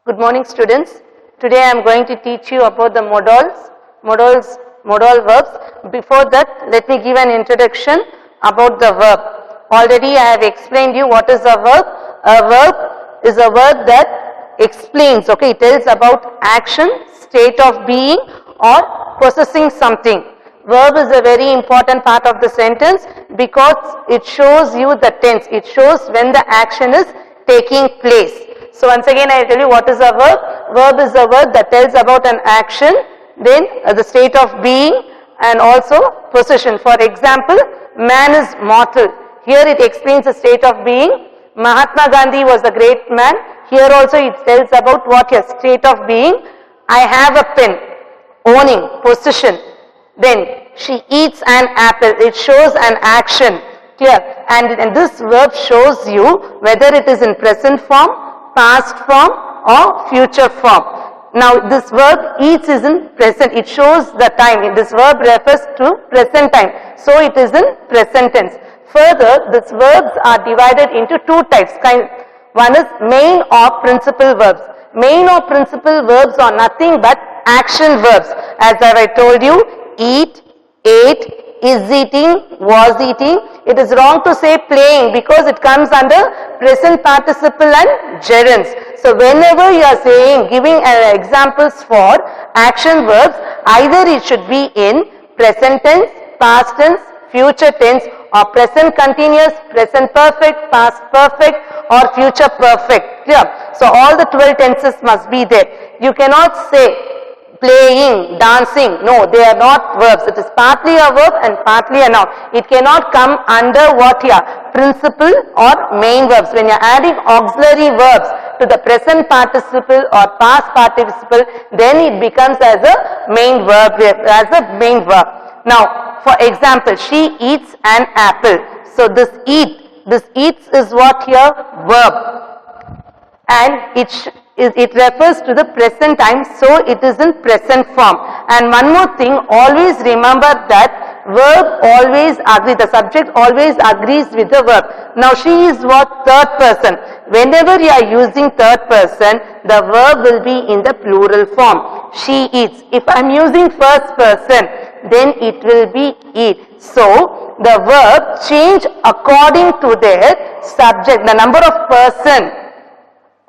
Good morning, students. Today I am going to teach you about the modal verbs. Before that, let me give an introduction about the verb. Already I have explained you what is a verb. A verb is a word that explains, okay, it tells about action, state of being or possessing something. Verb is a very important part of the sentence because it shows you the tense. It shows when the action is taking place. So once again I tell you what is a verb. Verb is a word that tells about an action, then the state of being and also possession. For example, man is mortal. Here it explains the state of being. Mahatma Gandhi was a great man. Here also it tells about what your state of being. I have a pen, owning, possession. Then she eats an apple. It shows an action. Clear? And this verb shows you whether it is in present form, past form or future form. Now this verb eats is in present. It shows the time. This verb refers to present time. So it is in present tense. Further, these verbs are divided into two types. One is main or principal verbs. Main or principal verbs are nothing but action verbs. As I told you, eat, ate, is eating, was eating. It is wrong to say playing because it comes under present participle and gerunds. So whenever you are saying, giving examples for action verbs, either it should be in present tense, past tense, future tense or present continuous, present perfect, past perfect or future perfect. Clear? So all the 12 tenses must be there. You cannot say playing, dancing. No, they are not verbs. It is partly a verb and partly a noun. It cannot come under what here? Principal or main verbs. When you are adding auxiliary verbs to the present participle or past participle, then it becomes as a main verb. Now, for example, she eats an apple. So this eats is what here? Verb. And it refers to the present time, so it is in present form. And one more thing, always remember that verb always agrees, the subject always agrees with the verb. Now she is what? Third person. Whenever you are using third person, the verb will be in the plural form. She eats. If I am using first person, then it will be eat. So the verb change according to their subject, the number of person.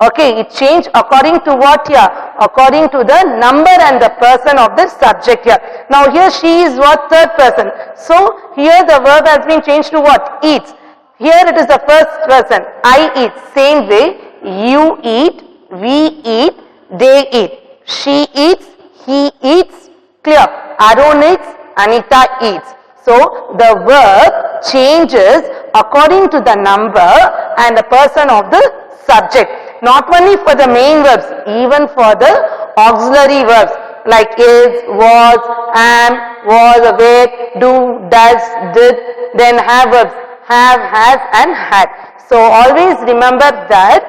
Okay, it changed according to what here? According to the number and the person of the subject here. Now here she is what? Third person. So here the verb has been changed to what? Eats. Here it is the first person. I eat. Same way, you eat, we eat, they eat. She eats, he eats. Clear? Arun eats, Anita eats. So the verb changes according to the number and the person of the subject. Not only for the main verbs, even for the auxiliary verbs like is, was, am, was, were, do, does, did, then have verbs have, has and had. So always remember that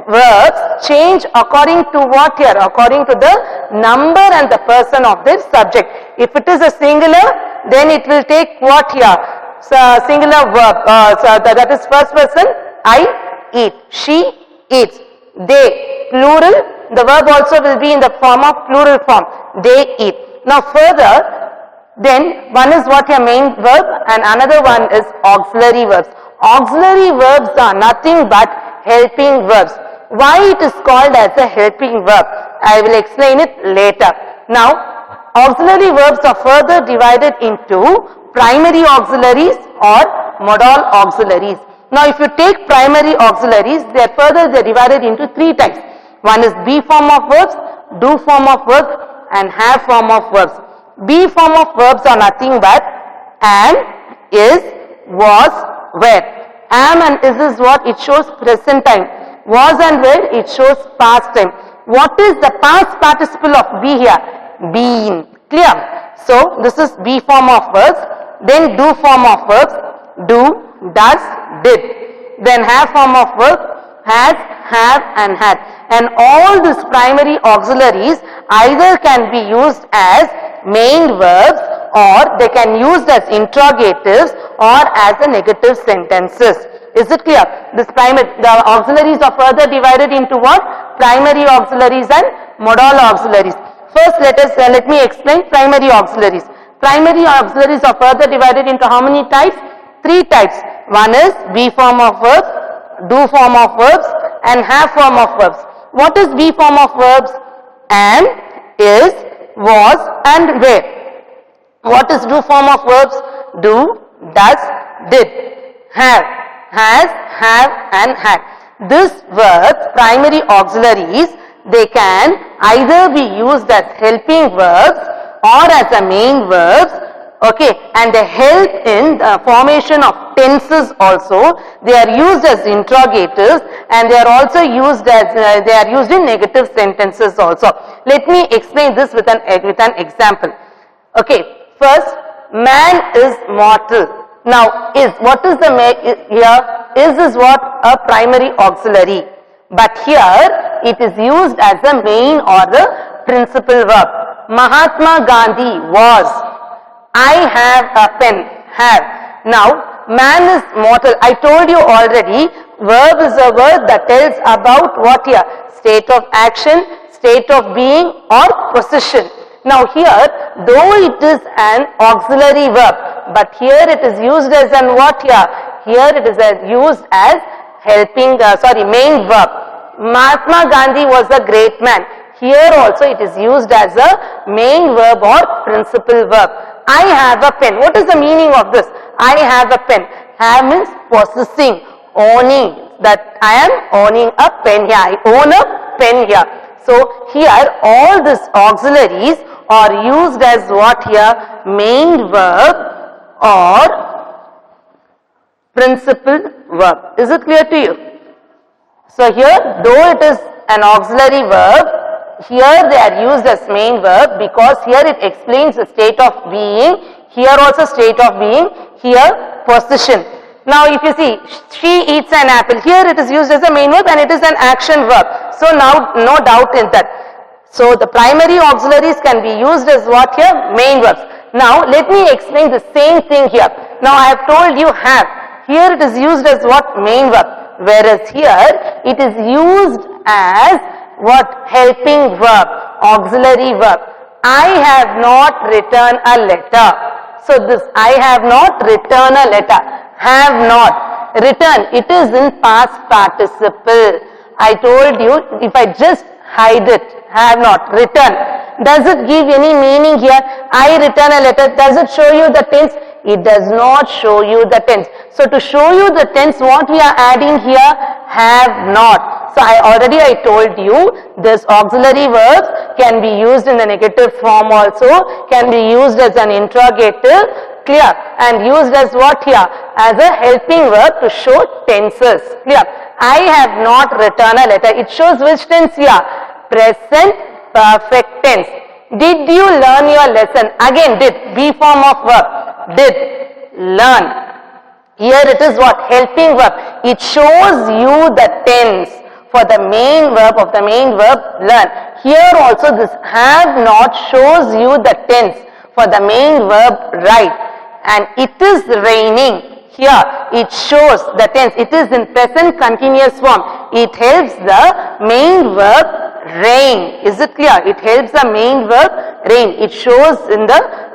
verbs change according to what here? According to the number and the person of their subject. If it is a singular, then it will take what here? So singular verb. So that is first person. I eat. She eats. They, plural, the verb also will be in the form of plural form. They eat. Now further, then one is what your main verb and another one is auxiliary verbs. Auxiliary verbs are nothing but helping verbs. Why it is called as a helping verb? I will explain it later. Now, auxiliary verbs are further divided into primary auxiliaries or modal auxiliaries. Now if you take primary auxiliaries, they are divided into three types. One is be form of verbs, do form of verbs and have form of verbs. Be form of verbs are nothing but am, is, was, were. Am and is what? It shows present time. Was and were, it shows past time. What is the past participle of be here? Been. Clear? So this is be form of verbs. Then do form of verbs. Do, does, did. Then have form of verb, has, have and had. And all these primary auxiliaries either can be used as main verbs or they can be used as interrogatives or as a negative sentences. Is it clear? The auxiliaries are further divided into what? primary auxiliaries and modal auxiliaries. First let me explain primary auxiliaries. Primary auxiliaries are further divided into how many types? 3 types. One is be form of verbs, do form of verbs and have form of verbs. What is be form of verbs? Am, is, was and were. What is do form of verbs? Do, does, did, have, has, have and had. These verbs, primary auxiliaries, they can either be used as helping verbs or as a main verbs, okay, and they help in the formation of tenses also. They are used as interrogatives and they are also used as they are used in negative sentences also. Let me explain this with an example. Okay, first, man is mortal. Now, what is the here? Is what? A primary auxiliary. But here, it is used as a main or the principal verb. Mahatma Gandhi was. I have a pen. Have. Now, man is mortal. I told you already, verb is a word that tells about what here? State of action, state of being or position. Now here, though it is an auxiliary verb, but here it is used as an what here? Here it is used as helping, main verb. Mahatma Gandhi was a great man. Here also it is used as a main verb or principal verb. I have a pen. What is the meaning of this? I have a pen. Have means possessing, owning. That I am owning a pen here. I own a pen here. So here all these auxiliaries are used as what here? Main verb or principal verb. Is it clear to you? So here, though it is an auxiliary verb, here they are used as main verb because here it explains the state of being, here also state of being, here position. Now if you see, she eats an apple, here it is used as a main verb and it is an action verb. So now no doubt in that. So the primary auxiliaries can be used as what here? Main verbs. Now let me explain the same thing here. Now I have told you have. Here it is used as what? Main verb. Whereas here it is used as what? Helping verb, auxiliary verb. I have not written a letter. So this I have not written a letter. Have not. Written. It is in past participle. I told you if I just hide it. Have not. Written. Does it give any meaning here? I return a letter. Does it show you the tense? It does not show you the tense. So to show you the tense, what we are adding here? Have not. So I told you this auxiliary verbs can be used in the negative form also, can be used as an interrogative, clear, and used as what here? As a helping verb to show tenses, clear. I have not written a letter. It shows which tense here? Present perfect tense. Did you learn your lesson? Again, did. Be form of verb. Did. Learn. Here it is what? Helping verb. It shows you the tense for the main verb of the main verb learn. Here also this have not shows you the tense for the main verb write. And it is raining. Here it shows the tense. It is in present continuous form. It helps the main verb rain. Is it clear? It helps the main verb rain. It shows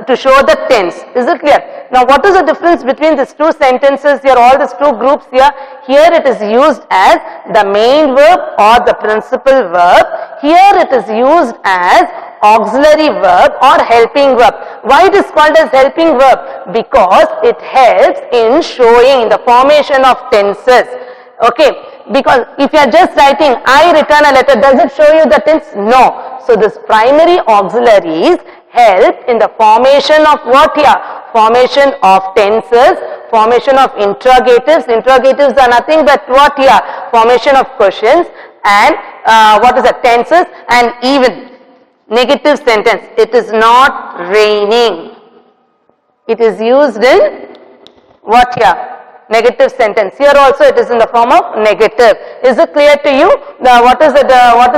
to show the tense. Is it clear? Now what is the difference between these two sentences here, all these two groups here? Here it is used as the main verb or the principal verb. Here it is used as auxiliary verb or helping verb. Why it is called as helping verb? Because it helps in showing the formation of tenses. Okay, because if you are just writing I return a letter, does it show you the tense? No. So this primary auxiliaries help in the formation of what here? Formation of tenses, formation of interrogatives. Interrogatives are nothing but what here? Formation of questions and what is the tenses and even negative sentence. It is not raining. It is used in what here? Negative sentence. Here also it is in the form of negative. Is it clear to you? What is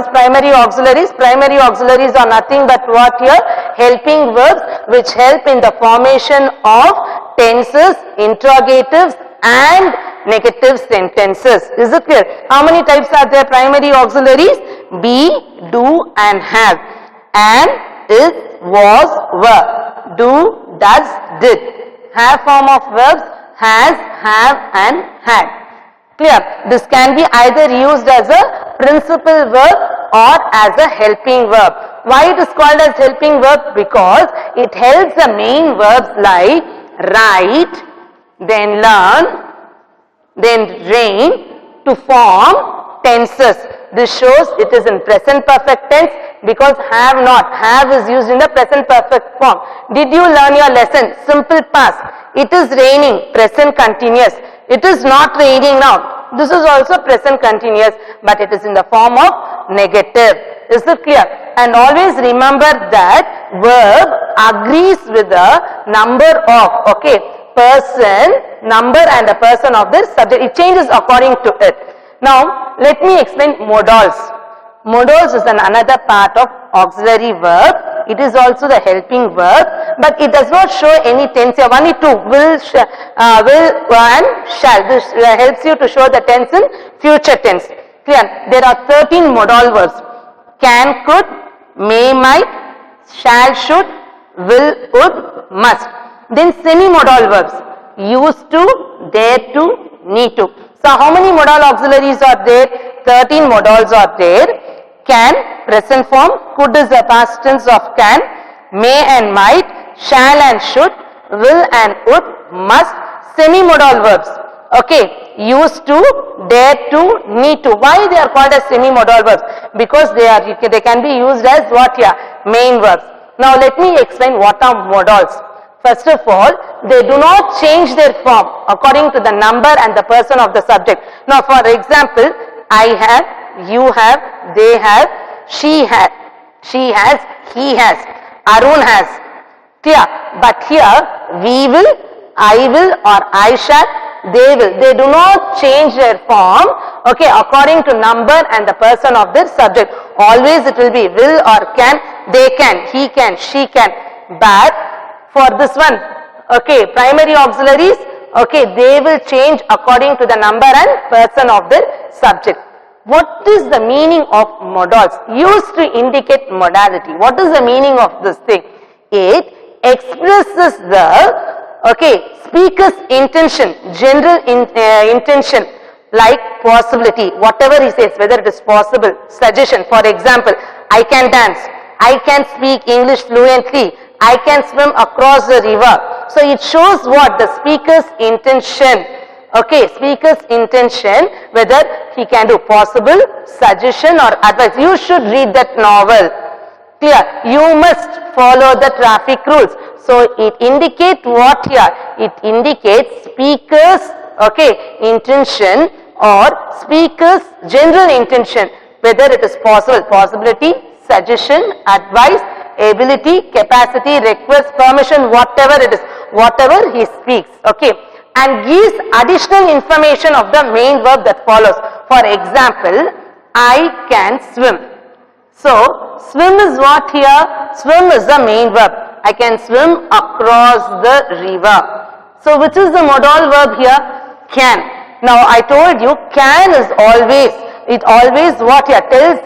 primary auxiliaries? Primary auxiliaries are nothing but what here? Helping verbs which help in the formation of tenses, interrogatives and negative sentences. Is it clear? How many types are there? Primary auxiliaries? Be, do and have. And, is, was, were. Do, does, did. Have form of verbs? Has, have and had. Clear? This can be either used as a principal verb or as a helping verb. Why it is called as helping verb? Because it helps the main verbs like write, then learn, then reign to form tenses. This shows it is in present perfect tense because have not. Have is used in the present perfect form. Did you learn your lesson? Simple past. It is raining, present continuous. It is not raining now. This is also present continuous, but it is in the form of negative. Is it clear? And always remember that verb agrees with the number of, okay, person, number and the person of the subject. It changes according to it. Now, let me explain modals. Modals is another part of auxiliary verb. It is also the helping verb, but it does not show any tense here. Only two, will and shall. This helps you to show the tense in future tense. Clear? There are 13 modal verbs. Can, could, may, might, shall, should, will, would, must. Then semi-modal verbs. Used to, dare to, need to. So how many modal auxiliaries are there? 13 modals are there. Can, present form. Could is the past tense of can. May and might. Shall and should. Will and would. Must. Semi-modal verbs. Okay. Used to, dare to, need to. Why they are called as semi-modal verbs? Because they can be used as what here? Main verbs. Now let me explain what are modals. First of all, they do not change their form according to the number and the person of the subject. Now for example, I have, you have, they have, she has, he has, Arun has. Clear? But here, we will, I will or I shall, they will. They do not change their form, okay, according to number and the person of their subject. Always it will be will or can, they can, he can, she can. But for this one, okay, primary auxiliaries, okay, they will change according to the number and person of the subject. What is the meaning of modals? Used to indicate modality. What is the meaning of this thing? It expresses the, okay, speaker's intention, general intention, like possibility, whatever he says, whether it is possible, suggestion. For example, I can dance, I can speak English fluently, I can swim across the river. So it shows what? The speaker's intention. Okay, speaker's intention, whether he can do possible, suggestion or advice. You should read that novel. Clear? You must follow the traffic rules. So it indicates what here? It indicates speaker's, okay, intention or speaker's general intention, whether it is possible, possibility, suggestion, advice, ability, capacity, request, permission, whatever it is, whatever he speaks, okay, and gives additional information of the main verb that follows. For example, I can swim. So, swim is what here? Swim is the main verb. I can swim across the river. So, which is the modal verb here? Can. Now, I told you, can is always, it always what here tells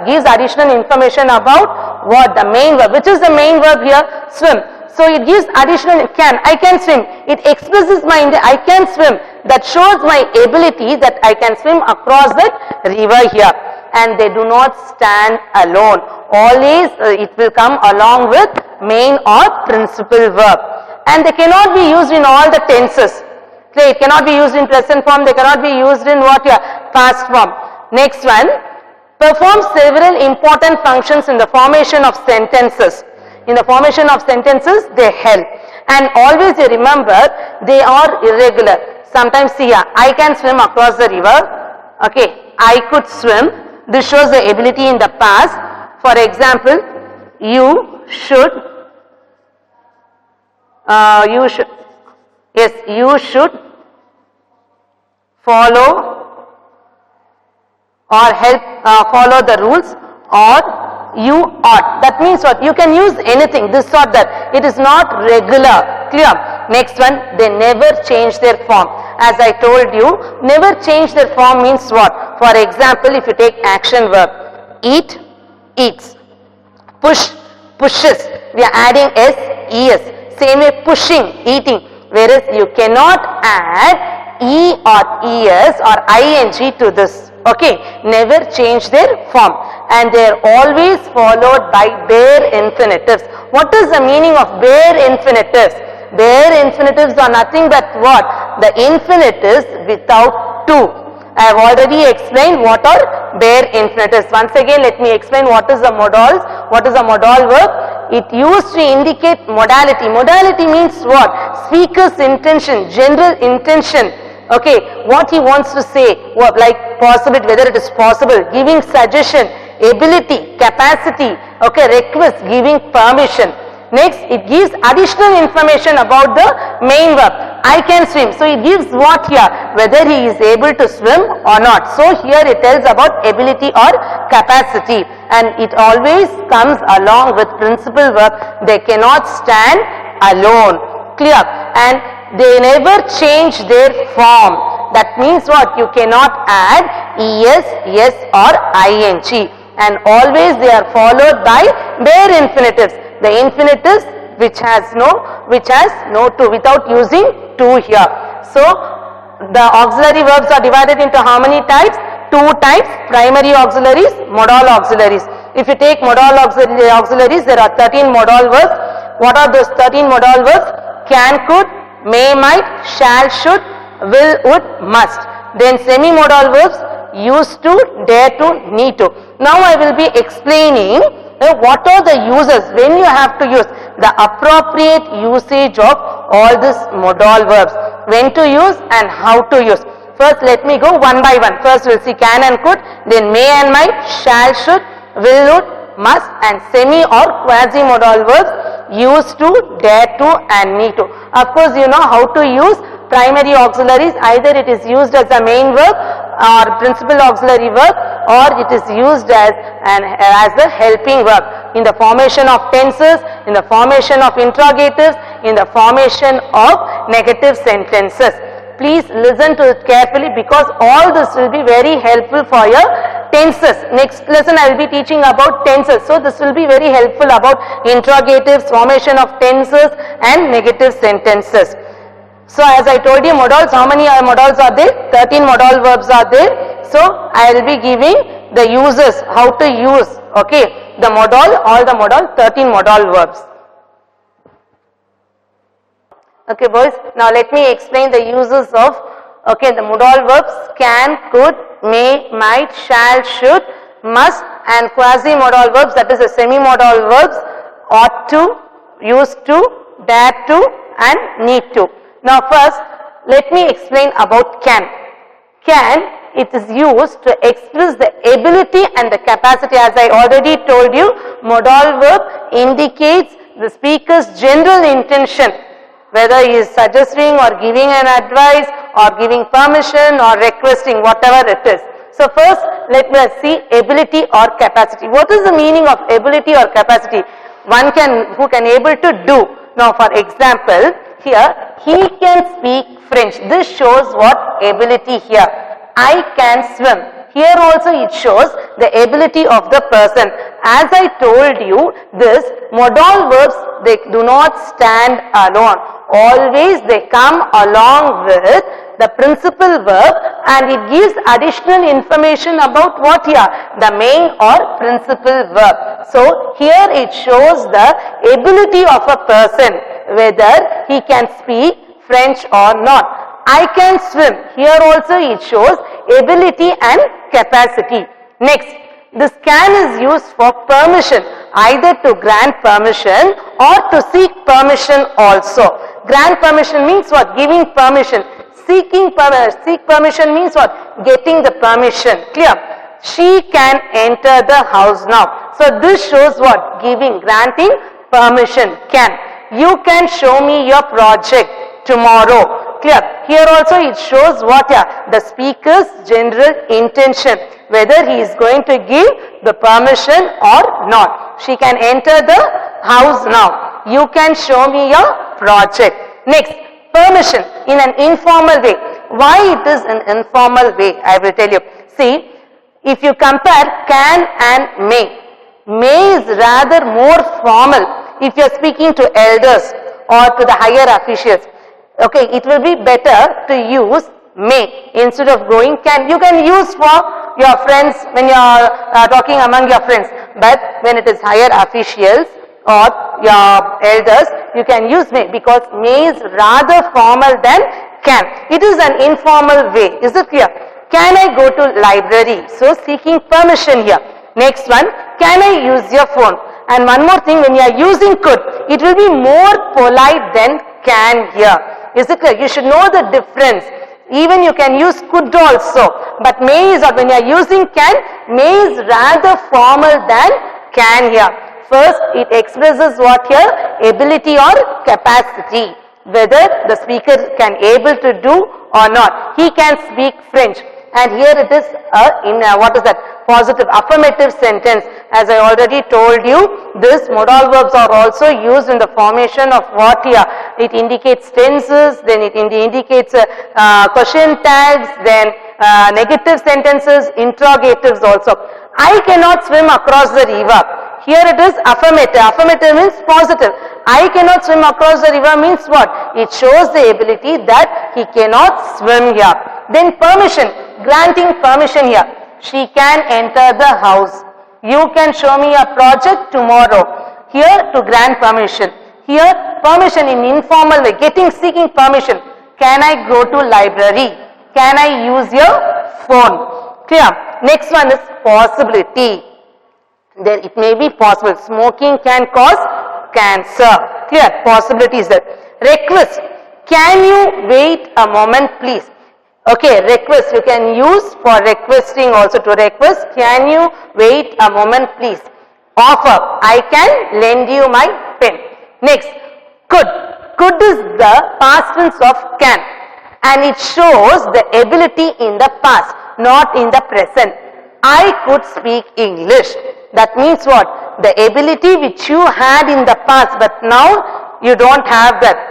gives additional information about what? The main verb. Which is the main verb here? Swim. So it gives additional can. I can swim. It expresses my I can swim. That shows my ability that I can swim across the river here. And they do not stand alone. Always it will come along with main or principal verb. And they cannot be used in all the tenses. It cannot be used in present form. They cannot be used in what here? Past form. Next one, perform several important functions in the formation of sentences. In the formation of sentences, they help. And always you remember, they are irregular. Sometimes see here, I can swim across the river. Okay, I could swim. This shows the ability in the past. For example, you should, yes, you should follow or help follow the rules, or you ought. That means what? You can use anything, this or that. It is not regular. Clear? Next one, they never change their form. as I told you, never change their form means what? For example, if you take action verb, eat, eats, push, pushes, we are adding s, es, same way pushing, eating, whereas you cannot add e or es or ing to this. Okay, never change their form, and they are always followed by bare infinitives. What is the meaning of bare infinitives? Bare infinitives are nothing but what? The infinitives without to. I have already explained what are bare infinitives. Once again, let me explain what is the modals. What is a modal verb? It used to indicate modality. Modality means what? Speaker's intention, general intention. Okay, what he wants to say, what, like possibility, whether it is possible, giving suggestion, ability, capacity, okay, request, giving permission. Next, it gives additional information about the main verb. I can swim. So, it gives what here? Whether he is able to swim or not. So, here it tells about ability or capacity. And it always comes along with principal verb. They cannot stand alone. Clear? And they never change their form. That means what? You cannot add es, yes or ing. And always they are followed by bare infinitives. The infinitives which has no to, without using to here. So, the auxiliary verbs are divided into how many types? Two types: primary auxiliaries, modal auxiliaries. If you take modal auxiliaries, there are 13 modal verbs. What are those 13 modal verbs? Can, could, may, might, shall, should, will, would, must. Then semi-modal verbs: used to, dare to, need to. Now I will be explaining what are the uses, when you have to use, the appropriate usage of all these modal verbs, when to use and how to use. First, let me go one by one. First, we will see can and could, then may and might, shall, should, will, would, must, and semi or quasi-modal verbs: used to, dare to, and need to. Of course, you know how to use primary auxiliaries. Either it is used as a main verb or principal auxiliary verb, or it is used as a helping verb in the formation of tenses, in the formation of interrogatives, in the formation of negative sentences. Please listen to it carefully, because all this will be very helpful for your tenses. Next lesson I will be teaching about tenses. So this will be very helpful about interrogatives, formation of tenses and negative sentences. So as I told you, modals, how many modals are there? 13 modal verbs are there. So I will be giving the uses, how to use, okay, the modal, all the modal, 13 modal verbs. Okay boys, now let me explain the uses of, okay, the modal verbs: can, could, may, might, shall, should, must, and quasi-modal verbs, that is the semi-modal verbs: ought to, used to, dare to, and need to. Now first, let me explain about can. Can, it is used to express the ability and the capacity. As I already told you, modal verb indicates the speaker's general intention, whether he is suggesting or giving an advice or giving permission or requesting, whatever it is. So first, let us see ability or capacity. What is the meaning of ability or capacity? One who can able to do. Now for example, here he can speak French. This shows what? Ability here. I can swim. Here also it shows the ability of the person. As I told you, this modal verbs, they do not stand alone. Always they come along with the principal verb, and it gives additional information about what here? The main or principal verb. So here it shows the ability of a person, whether he can speak French or not. I can swim. Here also it shows ability and capacity. Next, this can is used for permission, either to grant permission or to seek permission also. Grant permission means what? Giving permission. Seek permission means what? Getting the permission. Clear? She can enter the house now. So this shows what? Giving, granting permission. Can. You can show me your project tomorrow. Clear? Here also it shows what? The speaker's general intention, whether he is going to give the permission or not. She can enter the house now. You can show me your project. Next, permission in an informal way. Why it is an informal way? I will tell you. See, if you compare can and may is rather more formal if you are speaking to elders or to the higher officials. Okay, it will be better to use may instead of going can. You can use for your friends when you are talking among your friends, but when it is higher officials or your elders, you can use may, because may is rather formal than can. It is an informal way. Is it clear? Can I go to library? So seeking permission here. Next one, can I use your phone? And one more thing, when you are using could, it will be more polite than can here. Is it clear? You should know the difference. Even you can use could also, but may is, or when you are using can, may is rather formal than can here. First, it expresses what here? Ability or capacity, whether the speaker can able to do or not. He can speak French, and here it is what is that? Positive affirmative sentence. As I already told you, this modal verbs are also used in the formation of what here? It indicates tenses, then it indicates question tags, then negative sentences, interrogatives also. I cannot swim across the river. Here it is affirmative. Affirmative means positive. I cannot swim across the river means what? It shows the ability that he cannot swim here. Then permission, granting permission here. She can enter the house. You can show me a project tomorrow. Here to grant permission. Here permission in informal way, seeking permission. Can I go to library? Can I use your phone? Clear? Next one is possibility. Then it may be possible. Smoking can cause cancer. Clear? Possibility is there. Request. Can you wait a moment please? Okay, request you can use for requesting also. To request, can you wait a moment please? Offer, I can lend you my pen. Next, could. Could is the past tense of can, and it shows the ability in the past, not in the present. I could speak English. That means what? The ability which you had in the past, but now you don't have that.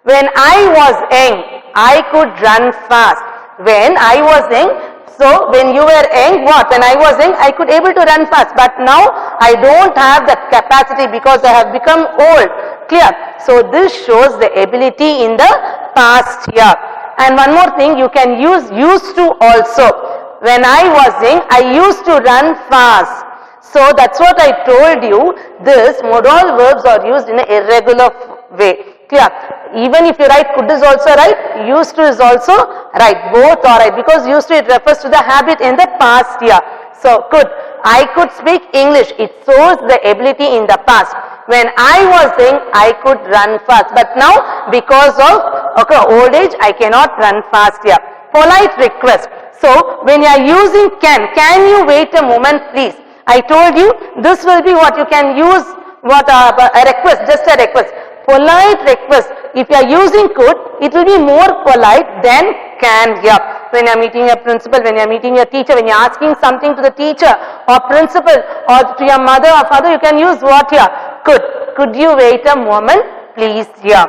When I was young, I could run fast. When I was young, so when you were young, what? When I was young, I could able to run fast. But now, I don't have that capacity because I have become old. Clear? So this shows the ability in the past here. And one more thing, you can use used to also. When I was young, I used to run fast. So that's what I told you. This modal verbs are used in an irregular way. Clear? Even if you write could is also right, used to is also right. Both are right, because used to it refers to the habit in the past here. So could. I could speak English. It shows the ability in the past. When I was young, I could run fast. But now, because of old age, I cannot run fast here. Polite request. So when you are using can you wait a moment please? I told you this will be what you can use, what a request, just a request. Polite request. If you are using could, it will be more polite than can here. When you are meeting a principal, when you are meeting a teacher, when you are asking something to the teacher or principal or to your mother or father, you can use what here? Could. Could you wait a moment please here?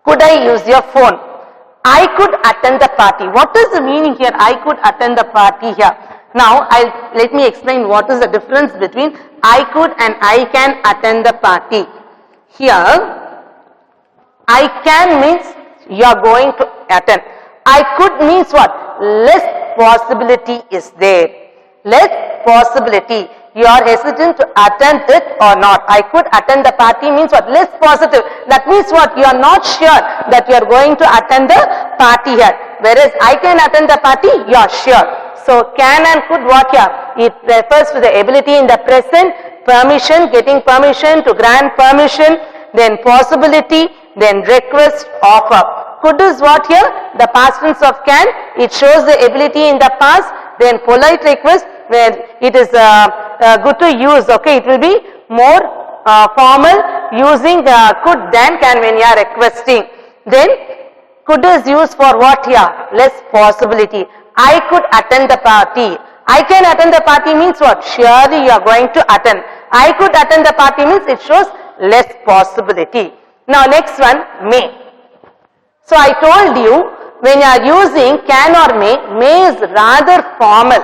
Could I use your phone? I could attend the party. What is the meaning here? I could attend the party here. Now, let me explain what is the difference between I could and I can attend the party. Here, I can means you are going to attend. I could means what? Less possibility is there. Less possibility. You are hesitant to attend it or not. I could attend the party means what? Less positive. That means what? You are not sure that you are going to attend the party here. Whereas I can attend the party, you are sure. So can and could what here? It refers to the ability in the present, permission, getting permission, to grant permission, then possibility, then request, offer. Could is what here? The past tense of can. It shows the ability in the past. Then polite request, where it is good to use. Okay, it will be more formal using could than can when you are requesting. Then could is used for what here? Less possibility. I could attend the party. I can attend the party means what? Surely you are going to attend. I could attend the party means it shows less possibility. Now next one, may. So I told you when you are using can or may is rather formal.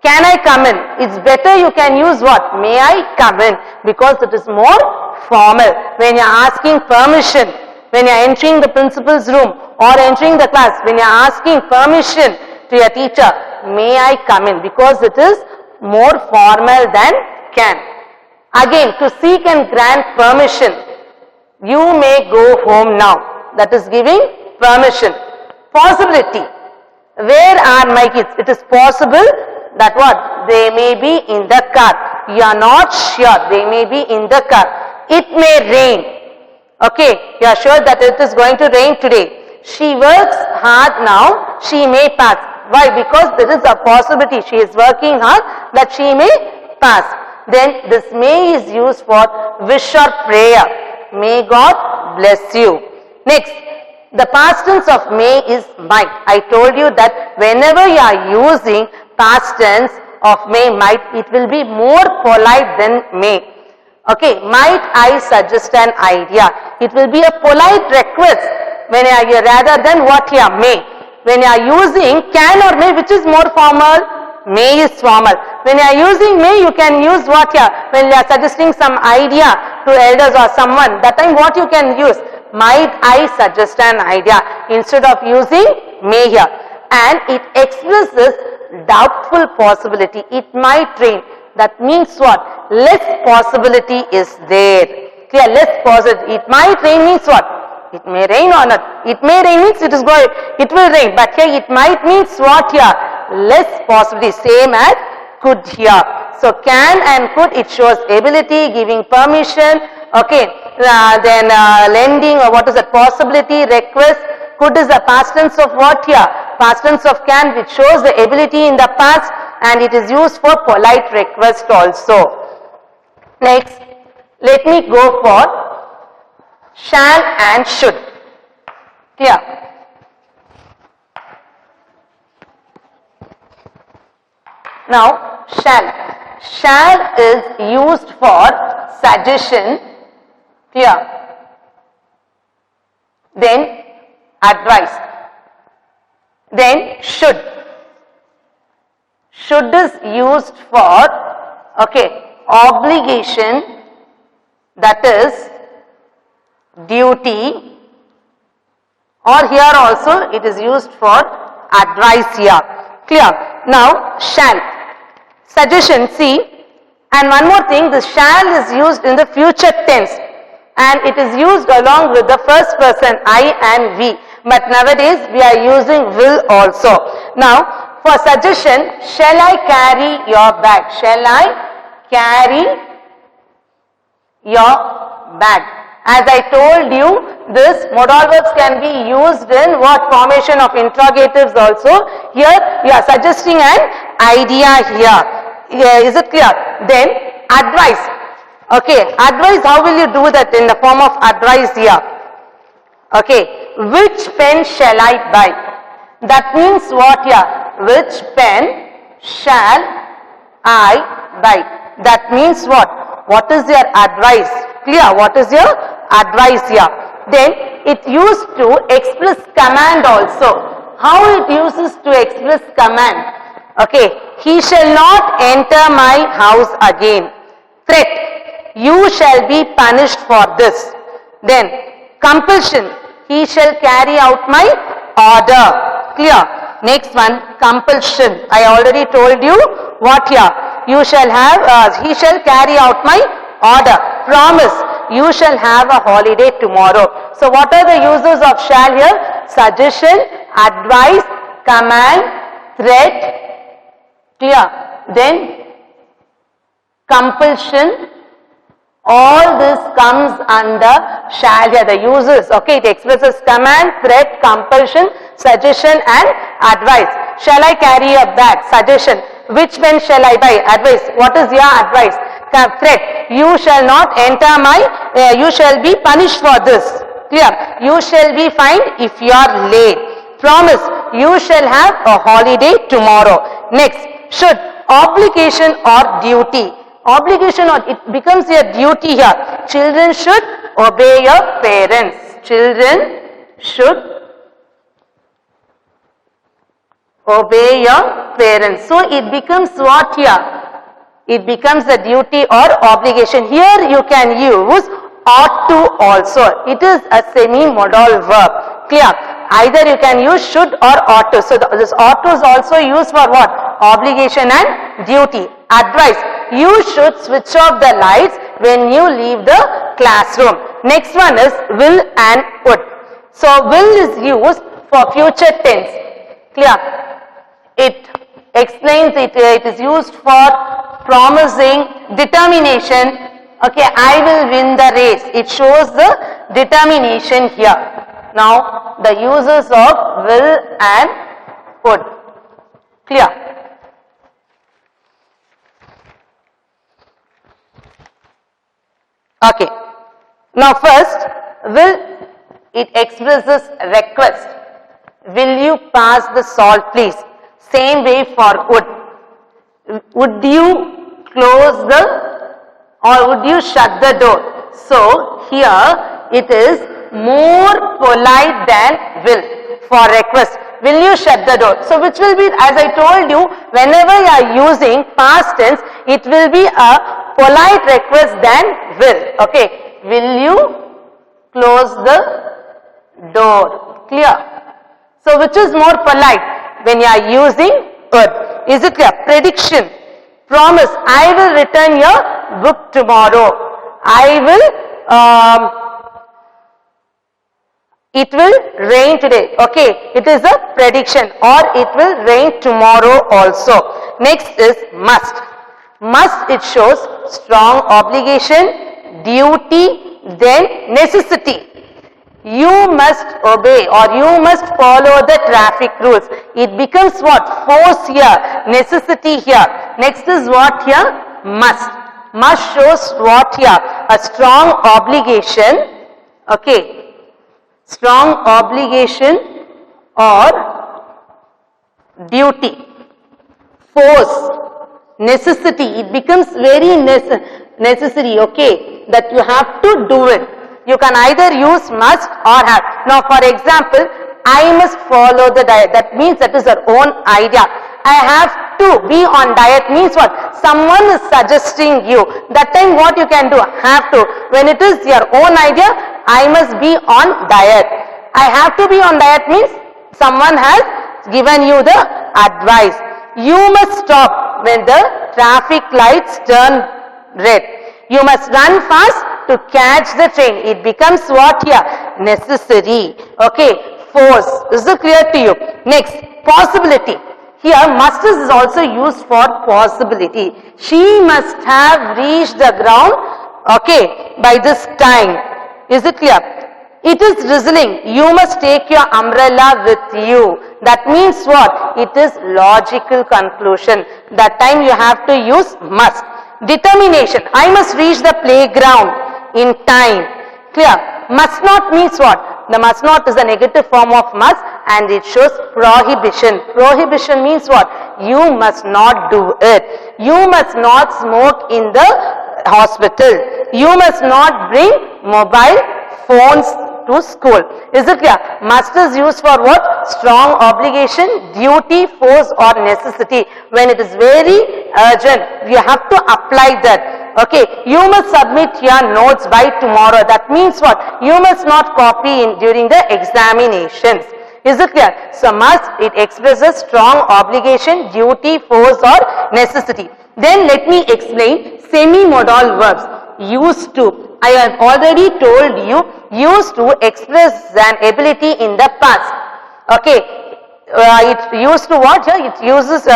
Can I come in? It's better you can use what? May I come in? Because it is more formal. When you are asking permission, when you are entering the principal's room or entering the class, when you are asking permission to your teacher, may I come in? Because it is more formal than can. Again, to seek and grant permission, you may go home now. That is giving permission. Possibility. Where are my kids? It is possible that what? They may be in the car. You are not sure. They may be in the car. It may rain. Okay, you are sure that it is going to rain today. She works hard now. She may pass. Why? Because there is a possibility. She is working hard that she may pass. Then this may is used for wish or prayer. May God bless you. Next, the past tense of may is might. I told you that whenever you are using past tense of may, might, it will be more polite than may. Okay, might I suggest an idea? It will be a polite request when you are rather than what here, may. When you are using can or may, which is more formal? May is formal. When you are using may, you can use what here? When you are suggesting some idea to elders or someone, that time what you can use? Might I suggest an idea instead of using may here. And it expresses doubtful possibility. It might rain. That means what? Less possibility is there. Clear? Less possibility. It might rain means what? It may rain or not. It may rain means it is going, it will rain. But here it might means what here? Less possibility. Same as could here. So can and could, it shows ability, giving permission. Okay. Then lending, or what is that? Possibility, request. Could is the past tense of what here? Past tense of can, which shows the ability in the past, and it is used for polite request also. Next, let me go for shall and should. Clear? Now, shall. Shall is used for suggestion. Clear? Then advice. Then should. Should is used for, okay, obligation, that is duty, or here also it is used for advice here. Clear? Now shall. Suggestion, see, and one more thing, the shall is used in the future tense and it is used along with the first person I and we. But nowadays we are using will also. Now for suggestion, shall I carry your bag? Shall I carry your bag? As I told you, this modal verbs can be used in what? Formation of interrogatives also. Here you are suggesting an idea here. Is it clear? Then advice. Okay, advice, how will you do that in the form of advice here? Okay, which pen shall I buy? That means what here? Which pen shall I buy? That means what? What is your advice? Clear? What is your advice here? Then it used to express command also. How it uses to express command? Okay, he shall not enter my house again. Threat, you shall be punished for this. Then compulsion, he shall carry out my order. Clear? Next one, compulsion. I already told you what here. You shall have, he shall carry out my order. Promise, you shall have a holiday tomorrow. So what are the uses of shall here? Suggestion, advice, command, threat. Clear? Then compulsion. All this comes under shall here, the uses. Okay, it expresses command, threat, compulsion, suggestion and advice. Shall I carry a bag? Suggestion. Which pen shall I buy? Advice. What is your advice? Threat. You shall not enter my, you shall be punished for this. Clear? You shall be fined if you are late. Promise. You shall have a holiday tomorrow. Next. Should. Obligation or duty. Obligation or it becomes your duty here. Children should obey your parents. Children should obey your parents. So it becomes what here? It becomes a duty or obligation. Here you can use ought to also. It is a semi-modal verb. Clear? Either you can use should or ought to. So this ought to is also used for what? Obligation and duty. Advice. You should switch off the lights when you leave the classroom. Next one is will and would. So will is used for future tense. Clear? It explains it is used for promising, determination. Okay, I will win the race. It shows the determination here. Now the uses of will and would. Clear? Okay. Now first, will, it expresses request. Will you pass the salt please? Same way for would. Would you close the or would you shut the door? So here it is more polite than will for request. Will you shut the door? So which will be, as I told you, whenever you are using past tense, it will be a polite request than will. Okay. Will you close the door? Clear? So which is more polite when you are using would? Is it clear? Prediction. Promise. I will return your book tomorrow. I will, it will rain today. Okay. It is a prediction, or it will rain tomorrow also. Next is must. Must, it shows strong obligation, duty, then necessity. You must obey or you must follow the traffic rules. It becomes what? Force here, necessity here. Next is what here? Must. Must shows what here? A strong obligation. Okay. Strong obligation or duty. Force. Necessity. It becomes very necessary. Okay. That you have to do it. You can either use must or have. Now for example, I must follow the diet. That means that is our own idea. I have to be on diet means what? Someone is suggesting you. That time what you can do? Have to. When it is your own idea, I must be on diet. I have to be on diet means someone has given you the advice. You must stop when the traffic lights turn red. You must run fast to catch the train. It becomes what here? Necessary. Okay. Force. Is it clear to you? Next, possibility. Here must is also used for possibility. She must have reached the ground, okay, by this time. Is it clear? It is drizzling. You must take your umbrella with you. That means what? It is logical conclusion. That time you have to use must. Determination. I must reach the playground in time. Clear? Must not means what? The must not is a negative form of must and it shows prohibition. Prohibition means what? You must not do it. You must not smoke in the hospital. You must not bring mobile phones to school. Is it clear? Must is used for what? Strong obligation, duty, force or necessity. When it is very urgent, you have to apply that. Okay, you must submit your notes by tomorrow. That means what? You must not copy during the examinations. Is it clear? So must, it expresses strong obligation, duty, force or necessity. Then let me explain semi-modal verbs. Used to. I have already told you, used to express an ability in the past. Okay, it used to what here? It uses,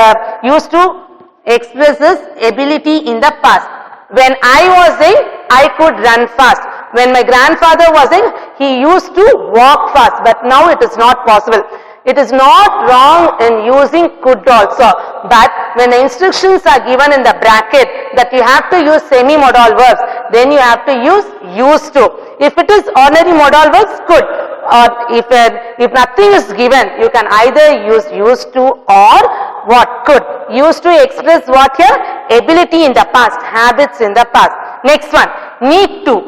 used to expresses ability in the past. When I was young, I could run fast. When my grandfather was young, he used to walk fast. But now it is not possible. It is not wrong in using could also. But when the instructions are given in the bracket that you have to use semi-modal verbs, then you have to use used to. If it is ordinary modal verbs, could. Or if nothing is given, you can either use used to or what? Could. Used to express what here? Ability in the past, habits in the past. Next one, need to.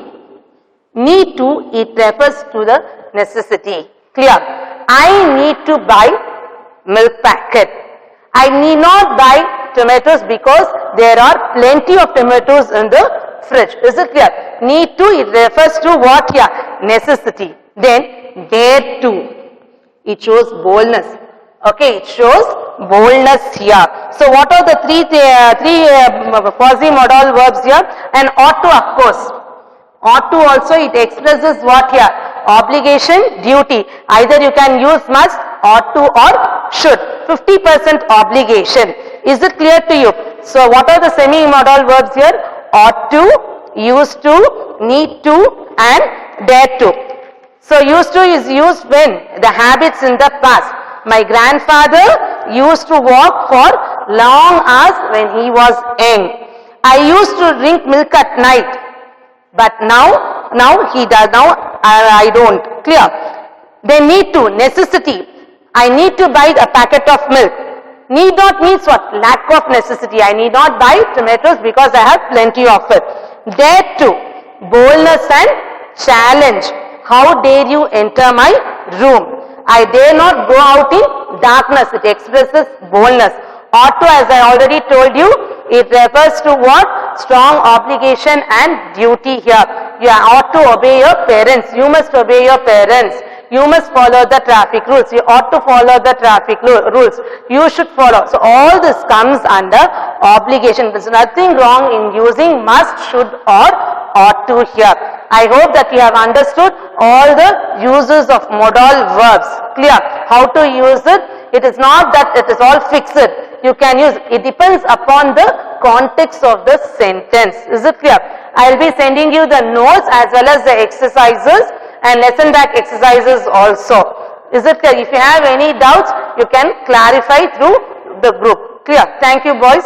Need to, it refers to the necessity. Clear? I need to buy milk packet. I need not buy tomatoes because there are plenty of tomatoes in the fridge. Is it clear? Need to, it refers to what here? Necessity. Then dare to, it shows boldness. Okay, it shows boldness here. So what are the three quasi-modal verbs here? And ought to, of course. Ought to also, it expresses what here? Obligation, duty. Either you can use must, ought to or should. 50% obligation. Is it clear to you? So what are the semi-modal verbs here? Ought to, used to, need to and dare to. So used to is used when? The habits in the past. My grandfather used to walk for long hours when he was young. I used to drink milk at night. But now he does, now I don't. Clear? They need to, necessity. I need to buy a packet of milk. Need not means what? Lack of necessity. I need not buy tomatoes because I have plenty of it. Dare to, boldness and challenge. How dare you enter my room? I dare not go out in darkness. It expresses boldness. Ought to, as I already told you, it refers to what? Strong obligation and duty here. You ought to obey your parents. You must obey your parents. You must follow the traffic rules. You ought to follow the traffic rules. You should follow. So all this comes under obligation. There is nothing wrong in using must, should or ought to here. I hope that you have understood all the uses of modal verbs. Clear? How to use it? It is not that it is all fixed. You can use, it depends upon the context of the sentence. Is it clear? I will be sending you the notes as well as the exercises and lesson back exercises also. Is it clear? If you have any doubts, you can clarify through the group. Clear? Thank you, boys.